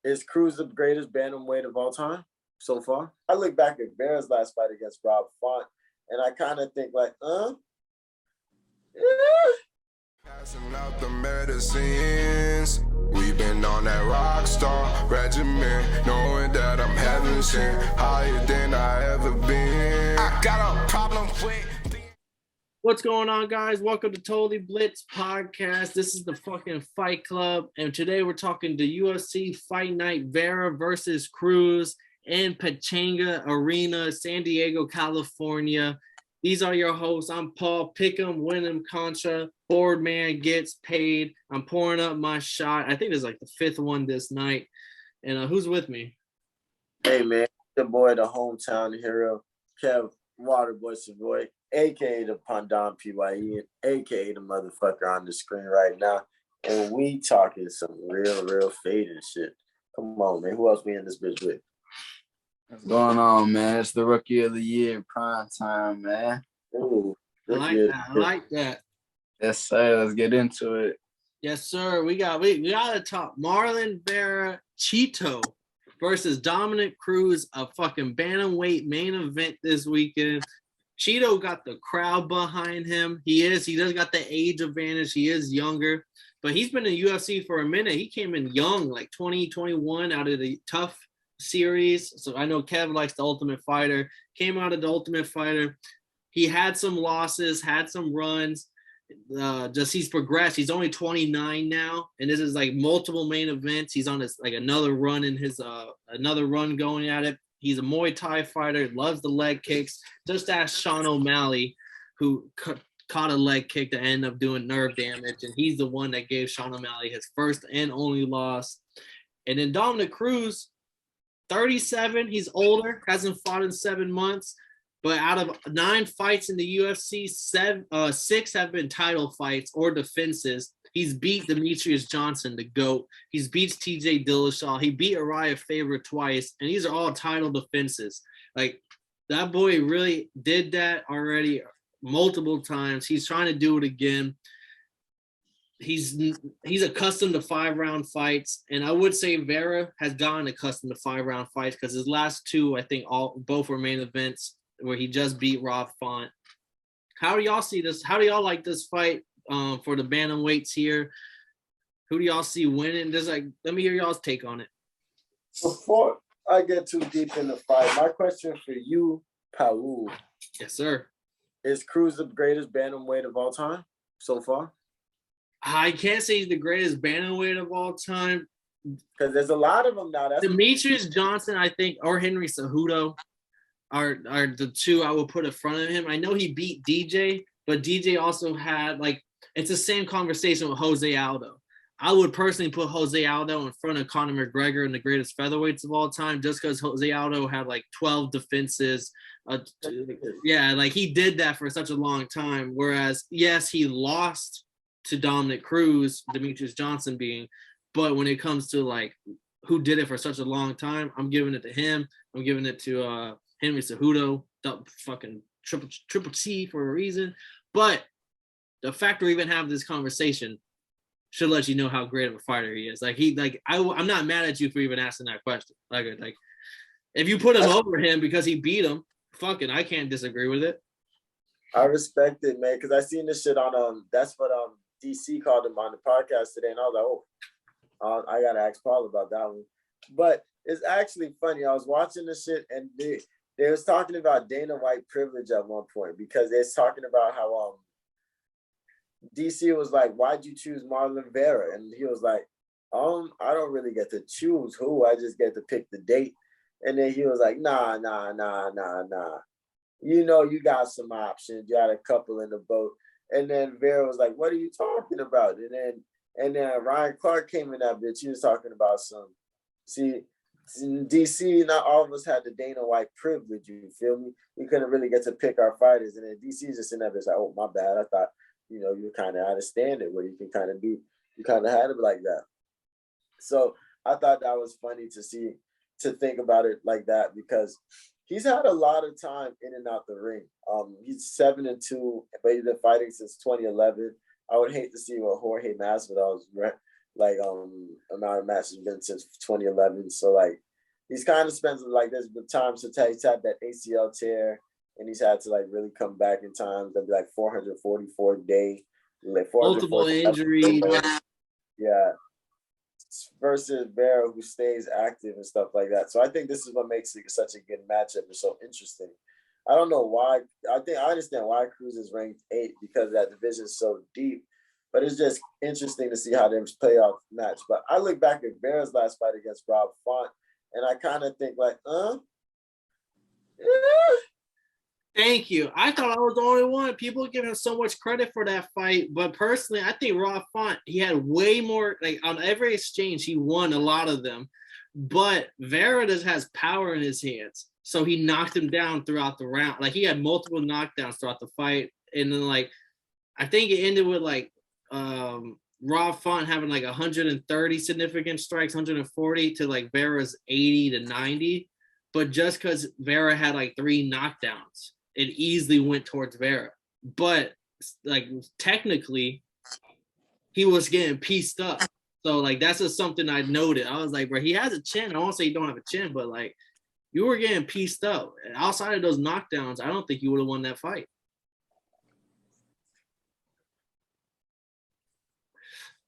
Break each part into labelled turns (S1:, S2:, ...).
S1: Is Cruz the greatest bantamweight of all time so far? I look back at Veras' last fight against Rob Font, and I kind of think like,
S2: Passing out the medicines. We've been on that rock star regimen, knowing that I'm heaven sent, higher than I ever been. I got a problem with.
S3: What's going on, guys? Welcome to Totally Blitz Podcast. This is the fucking Fight Club, and today we're talking to UFC Fight Night Vera versus Cruz in Pachanga Arena, San Diego, California. These are your hosts. I'm Paul Pick'em, win 'em Contra. Board man gets paid. I'm pouring up my shot. I think it's like the fifth one this night. And who's with me?
S1: Hey, man, the boy, the hometown hero, Kev Waterboy Savoy, a.k.a. the Pandan PYE, a.k.a. the motherfucker on the screen right now. And we talking some real fading shit. Come on, man. Who else we in this bitch with?
S4: What's going on, man? It's the rookie of the year, prime time, man.
S1: Ooh,
S3: I like that.
S4: Yes, sir. Let's get into it.
S3: Yes, sir. We got to talk Marlon Vera Chito versus Dominick Cruz, a fucking bantamweight main event this weekend. Chito got the crowd behind him. He does got the age advantage. He is younger, but he's been in UFC for a minute. He came in young, like 2021 out of the Tough series. So I know Kev likes the Ultimate Fighter. Came out of the Ultimate Fighter. He had some losses, had some runs. He's progressed. He's only 29 now, and this is like multiple main events. He's on his like another run going at it. He's a Muay Thai fighter, loves the leg kicks. Just ask Sean O'Malley, who caught a leg kick to end up doing nerve damage, and he's the one that gave Sean O'Malley his first and only loss. And then Dominick Cruz, 37, he's older, hasn't fought in 7 months. But out of 9 fights in the UFC, 6 have been title fights or defenses. He's beat Demetrius Johnson, the GOAT. He's beat TJ Dillashaw. He beat Uriah Faber twice, and these are all title defenses. Like, that boy really did that already multiple times. He's trying to do it again. He's accustomed to 5-round fights, and I would say Vera has gotten accustomed to 5-round fights because his last 2, I think, both were main events, where he just beat Rob Font. How do y'all see this? How do y'all like this fight for the bantamweights here? Who do y'all see winning? Let me hear y'all's take on it.
S1: Before I get too deep in the fight, my question for you, Paul.
S3: Yes, sir.
S1: Is Cruz the greatest bantamweight of all time so far?
S3: I can't say he's the greatest bantamweight of all time.
S1: Because there's a lot of them now.
S3: Demetrius Johnson, I think, or Henry Cejudo are the 2 I would put in front of him. I know he beat DJ, but DJ also had, like, it's the same conversation with Jose Aldo. I would personally put Jose Aldo in front of Conor McGregor in the greatest featherweights of all time, just because Jose Aldo had like 12 defenses. Like he did that for such a long time. Whereas, yes, he lost to Dominick Cruz, Demetrius Johnson being, but when it comes to like who did it for such a long time, I'm giving it to him. I'm giving it to Henry Cejudo, fucking triple C for a reason. But the fact we even have this conversation should let you know how great of a fighter he is. I'm not mad at you for even asking that question. Like if you put him over him because he beat him, fucking, I can't disagree with it.
S1: I respect it, man, because I seen this shit on that's what DC called him on the podcast today, and I was like, I gotta ask Paul about that one. But it's actually funny. I was watching this shit, and they was talking about Dana White privilege at one point, because they're talking about how DC was like, why'd you choose Marlon Vera? And he was like, I don't really get to choose who, I just get to pick the date. And then he was like, nah. You know, you got some options. You had a couple in the boat. And then Vera was like, what are you talking about? And then Ryan Clark came in that bitch. He was talking about in DC, not all of us had the Dana White privilege, you feel me? We couldn't really get to pick our fighters. And then DC just in that bitch like, oh, my bad. I thought, you know, you kind of understand it, where you can kind of you kind of had it like that. So I thought that was funny to think about it like that, because he's had a lot of time in and out the ring. He's 7-2, but he's been fighting since 2011. I would hate to see what Jorge Masvidal's amount of matches been since 2011. So like he's kind of spent like there's been times to he's had that ACL tear and he's had to like really come back in times. That'd be like 444 day, like
S3: Multiple
S1: 444
S3: injuries.
S1: yeah. Versus Vera, who stays active and stuff like that. So I think this is what makes it such a good matchup and so interesting. I don't know why. I understand why Cruz is ranked 8 because that division is so deep. But it's just interesting to see how they play off match. But I look back at Vera's last fight against Rob Font, and I kind of think like,
S3: Thank you. I thought I was the only one. People give him so much credit for that fight, but personally, I think Rob Font, he had way more, like on every exchange, he won a lot of them. But Vera just has power in his hands. So he knocked him down throughout the round. Like he had multiple knockdowns throughout the fight. And then like, I think it ended with like Rob Font having like 130 significant strikes, 140 to like Vera's 80 to 90. But just because Vera had like 3 knockdowns, it easily went towards Vera. But like technically, he was getting pieced up. So like that's just something I noted. I was like, bro, he has a chin. I won't say he don't have a chin, but like you were getting pieced up. And outside of those knockdowns, I don't think you would have won that fight.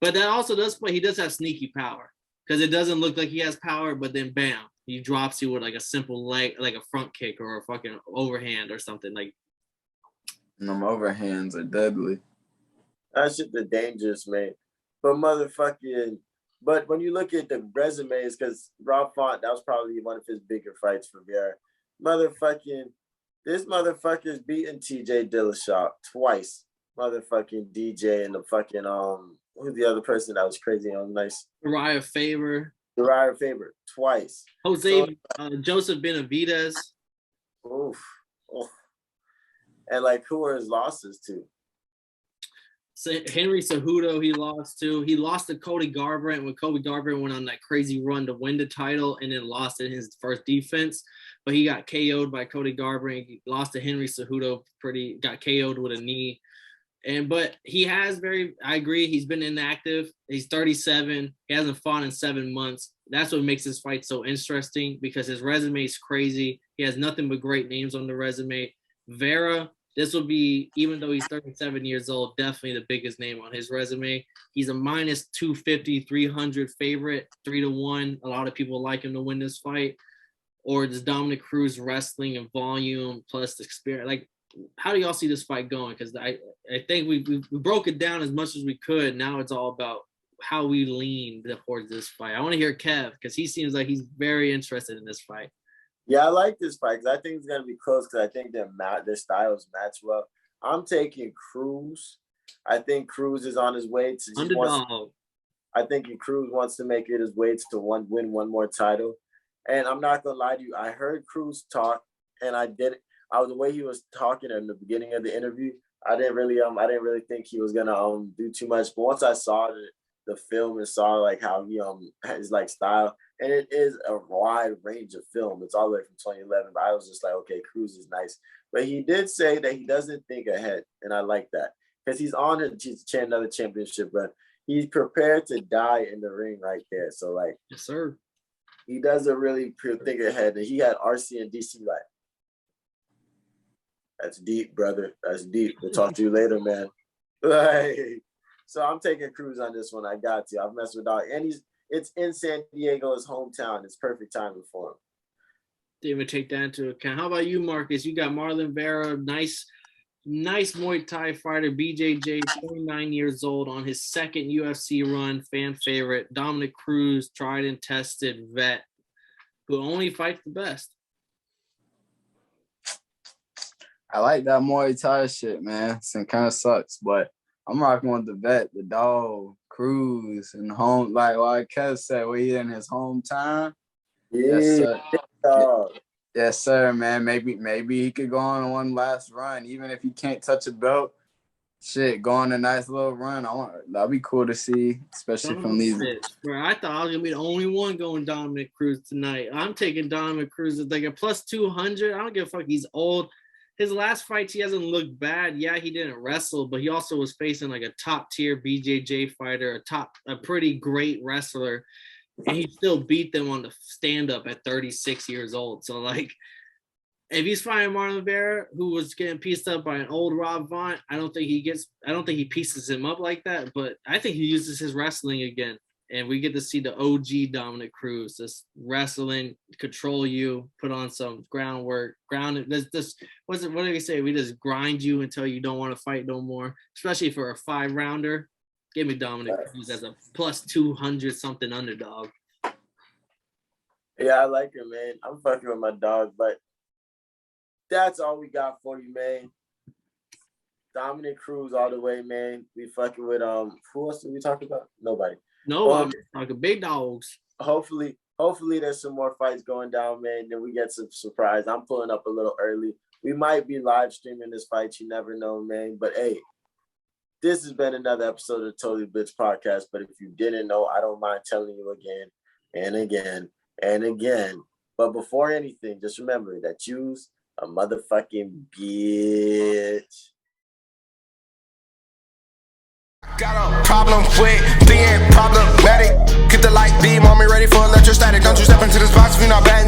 S3: But that also does play. He does have sneaky power because it doesn't look like he has power, but then bam, he drops you with like a simple leg, like a front kick or a fucking overhand or something like.
S4: And them overhands are deadly.
S1: That shit the dangerous, man. But motherfucking, but when you look at the resumes, because Rob Font, that was probably one of his bigger fights for Vera. This motherfucker's beaten TJ Dillashaw twice. Motherfucking DJ and the fucking who's the other person that was crazy on nice?
S3: Uriah Faber
S1: twice.
S3: Jose Joseph Benavidez.
S1: Oof. And like who are his losses to?
S3: Henry Cejudo, he lost to. He lost to Cody Garbrandt when Cody Garbrandt went on that crazy run to win the title and then lost in his first defense. But he got KO'd by Cody Garbrandt. He lost to Henry Cejudo, got KO'd with a knee. But he has I agree, he's been inactive. He's 37. He hasn't fought in 7 months. That's what makes this fight so interesting because his resume is crazy. He has nothing but great names on the resume. Vera, this will be, even though he's 37 years old, definitely the biggest name on his resume. He's a minus 250, 300 favorite, 3-1. A lot of people like him to win this fight. Or does Dominick Cruz wrestling and volume plus experience? Like, how do y'all see this fight going? Because I think we broke it down as much as we could. Now it's all about how we lean towards this fight. I want to hear Kev because he seems like he's very interested in this fight.
S1: Yeah, I like this fight because I think it's gonna be close because I think their styles match well. I'm taking Cruz. I think Cruz is on his way to
S3: underdog.
S1: I think Cruz wants to make it his way to win one more title. And I'm not gonna lie to you, I heard Cruz talk, and the way he was talking in the beginning of the interview, I didn't really think he was gonna do too much. But once I saw the film and saw like how he his like style, and it is a wide range of film. It's all the way from 2011. But I was just like, okay, Cruz is nice. But he did say that he doesn't think ahead, and I like that because he's on another championship run. He's prepared to die in the ring right there. So like,
S3: yes, sir.
S1: He doesn't really think ahead, and he had RC and DC like. That's deep, brother. That's deep. We'll talk to you later, man. Like, so I'm taking Cruz on this one. I got to. I've messed with dog, and it's in San Diego, his hometown. It's perfect timing for him.
S3: Didn't even take that into account. How about you, Marcus? You got Marlon Vera, nice Muay Thai fighter, BJJ, 29 years old, on his second UFC run, fan favorite. Dominick Cruz, tried and tested vet, who only fights the best.
S4: I like that Muay Thai shit, man. It kind of sucks, but I'm rocking with the vet, the dog, Cruz, and home. Like Kev said, where he in his hometown.
S1: Yeah.
S4: Yes, sir. Yes, sir, man. Maybe he could go on one last run, even if he can't touch a belt. Shit, go on a nice little run. That'd be cool to see, especially from these.
S3: Bro, I thought I was gonna be the only one going Dominick Cruz tonight. I'm taking Dominick Cruz at like a plus 200. I don't give a fuck. He's old. his last fights, he hasn't looked bad. Yeah, he didn't wrestle, but he also was facing like a top tier BJJ fighter, a pretty great wrestler, and he still beat them on the stand up at 36 years old. So like, if he's fighting Marlon Vera, who was getting pieced up by an old Rob Vaught, I don't think he pieces him up like that, but I think he uses his wrestling again. And we get to see the OG Dominick Cruz, just wrestling, control you, put on some groundwork, what do they say? We just grind you until you don't want to fight no more, especially for a 5-rounder. Give me Dominick Cruz as a plus 200 something underdog.
S1: Yeah, I like him, man. I'm fucking with my dog, but that's all we got for you, man. Dominick Cruz all the way, man. We fucking with who else did we talk about? Nobody.
S3: No, I'm talking big dogs.
S1: Hopefully there's some more fights going down, man. Then we get some surprise. I'm pulling up a little early. We might be live streaming this fight. You never know, man. But hey, this has been another episode of Totally Blitz Podcast. But if you didn't know, I don't mind telling you again and again and again. But before anything, just remember that you's a motherfucking bitch.
S2: Got a problem with being problematic. Get the light beam on me, ready for electrostatic. Don't you step into this box if you're not bad.